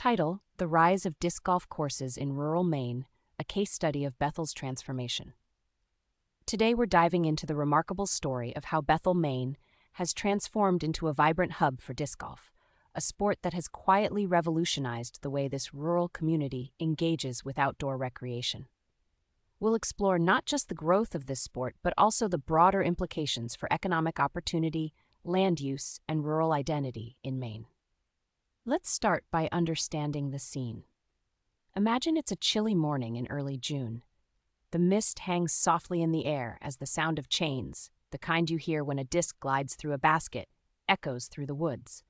Title: The Rise of Disc Golf Courses in Rural Maine, a case study of Bethel's transformation. Today we're diving into the remarkable story of how Bethel, Maine, has transformed into a vibrant hub for disc golf, a sport that has quietly revolutionized the way this rural community engages with outdoor recreation. We'll explore not just the growth of this sport, but also the broader implications for economic opportunity, land use, and rural identity in Maine. Let's start by understanding the scene. Imagine it's a chilly morning in early June. The mist hangs softly in the air as the sound of chains, the kind you hear when a disc glides through a basket, echoes through the woods.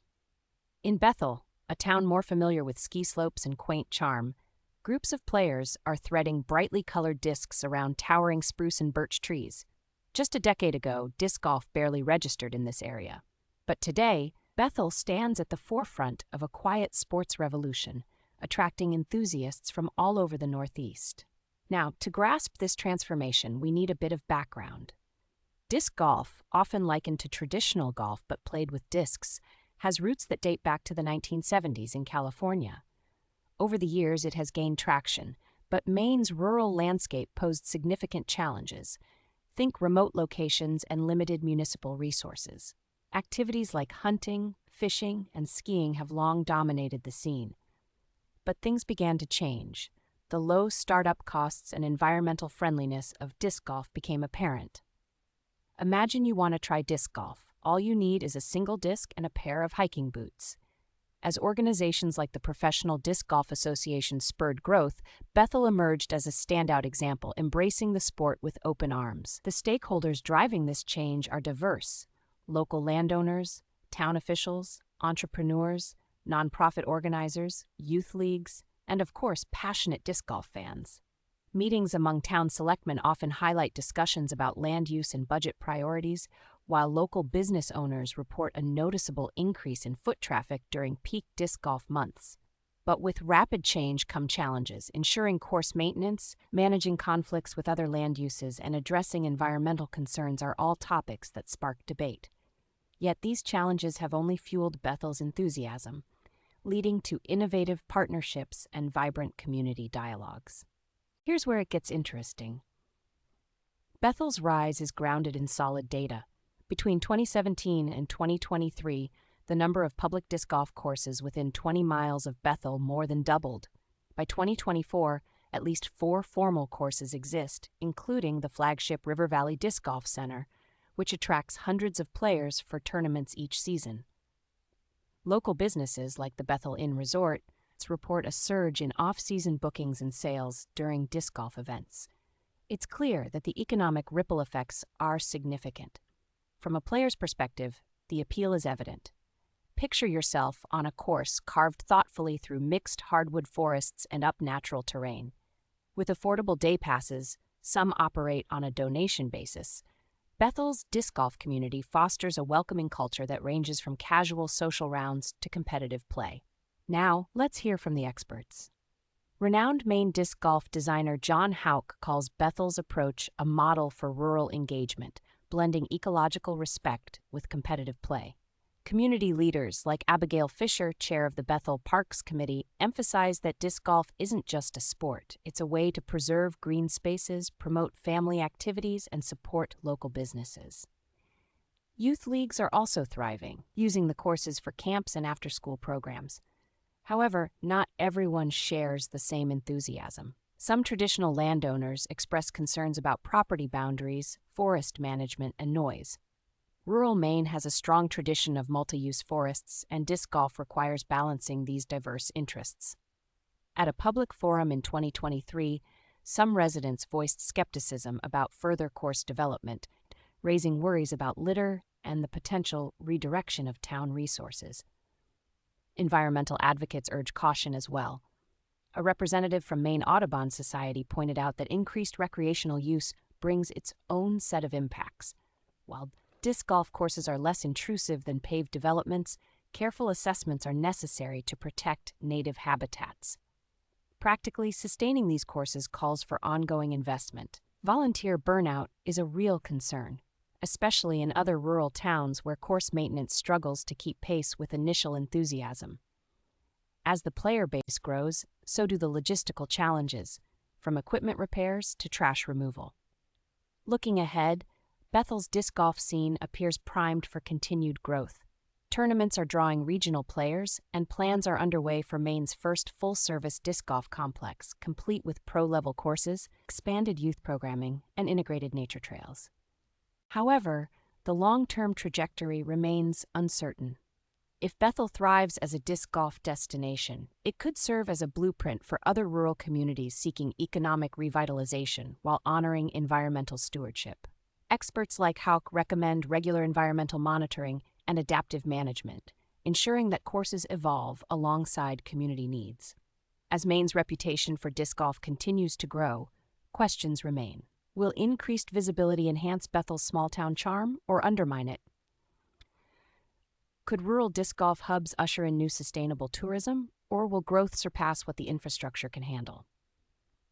In Bethel, a town more familiar with ski slopes and quaint charm, groups of players are threading brightly colored discs around towering spruce and birch trees. Just a decade ago, disc golf barely registered in this area. But today, Bethel stands at the forefront of a quiet sports revolution, attracting enthusiasts from all over the Northeast. Now, to grasp this transformation, we need a bit of background. Disc golf, often likened to traditional golf but played with discs, has roots that date back to the 1970s in California. Over the years, it has gained traction, but Maine's rural landscape posed significant challenges. Think remote locations and limited municipal resources. Activities like hunting, fishing, and skiing have long dominated the scene. But things began to change. The low startup costs and environmental friendliness of disc golf became apparent. Imagine you want to try disc golf. All you need is a single disc and a pair of hiking boots. As organizations like the Professional Disc Golf Association spurred growth, Bethel emerged as a standout example, embracing the sport with open arms. The stakeholders driving this change are diverse: local landowners, town officials, entrepreneurs, nonprofit organizers, youth leagues, and of course, passionate disc golf fans. Meetings among town selectmen often highlight discussions about land use and budget priorities, while local business owners report a noticeable increase in foot traffic during peak disc golf months. But with rapid change come challenges: ensuring course maintenance, managing conflicts with other land uses, and addressing environmental concerns are all topics that spark debate. Yet these challenges have only fueled Bethel's enthusiasm, leading to innovative partnerships and vibrant community dialogues. Here's where it gets interesting. Bethel's rise is grounded in solid data. Between 2017 and 2023, the number of public disc golf courses within 20 miles of Bethel more than doubled. By 2024, at least 4 formal courses exist, including the flagship River Valley Disc Golf Center, which attracts hundreds of players for tournaments each season. Local businesses like the Bethel Inn Resort report a surge in off-season bookings and sales during disc golf events. It's clear that the economic ripple effects are significant. From a player's perspective, the appeal is evident. Picture yourself on a course carved thoughtfully through mixed hardwood forests and up natural terrain. With affordable day passes, some operate on a donation basis. Bethel's disc golf community fosters a welcoming culture that ranges from casual social rounds to competitive play. Now, let's hear from the experts. Renowned Maine disc golf designer John Houck calls Bethel's approach a model for rural engagement, blending ecological respect with competitive play. Community leaders like Abigail Fisher, chair of the Bethel Parks Committee, emphasize that disc golf isn't just a sport. It's a way to preserve green spaces, promote family activities, and support local businesses. Youth leagues are also thriving, using the courses for camps and after-school programs. However, not everyone shares the same enthusiasm. Some traditional landowners express concerns about property boundaries, forest management, and noise. Rural Maine has a strong tradition of multi-use forests, and disc golf requires balancing these diverse interests. At a public forum in 2023, some residents voiced skepticism about further course development, raising worries about litter and the potential redirection of town resources. Environmental advocates urge caution as well. A representative from Maine Audubon Society pointed out that increased recreational use brings its own set of impacts. While disc golf courses are less intrusive than paved developments, careful assessments are necessary to protect native habitats. Practically, sustaining these courses calls for ongoing investment. Volunteer burnout is a real concern, especially in other rural towns where course maintenance struggles to keep pace with initial enthusiasm. As the player base grows, so do the logistical challenges, from equipment repairs to trash removal. Looking ahead, Bethel's disc golf scene appears primed for continued growth. Tournaments are drawing regional players, and plans are underway for Maine's first full-service disc golf complex, complete with pro-level courses, expanded youth programming, and integrated nature trails. However, the long-term trajectory remains uncertain. If Bethel thrives as a disc golf destination, it could serve as a blueprint for other rural communities seeking economic revitalization while honoring environmental stewardship. Experts like Hauk recommend regular environmental monitoring and adaptive management, ensuring that courses evolve alongside community needs. As Maine's reputation for disc golf continues to grow, questions remain. Will increased visibility enhance Bethel's small-town charm or undermine it? Could rural disc golf hubs usher in new sustainable tourism, or will growth surpass what the infrastructure can handle?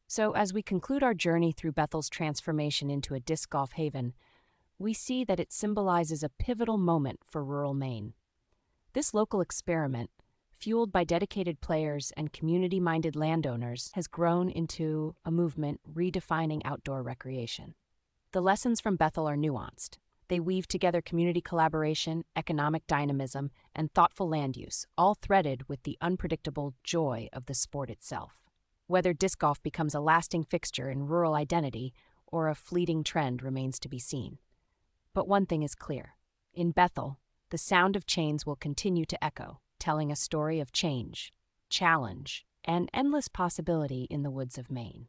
So, as we conclude our journey through Bethel's transformation into a disc golf haven, we see that it symbolizes a pivotal moment for rural Maine. This local experiment, fueled by dedicated players and community-minded landowners, has grown into a movement redefining outdoor recreation. The lessons from Bethel are nuanced. They weave together community collaboration, economic dynamism, and thoughtful land use, all threaded with the unpredictable joy of the sport itself. Whether disc golf becomes a lasting fixture in rural identity or a fleeting trend remains to be seen. But one thing is clear. In Bethel, the sound of chains will continue to echo, telling a story of change, challenge, and endless possibility in the woods of Maine.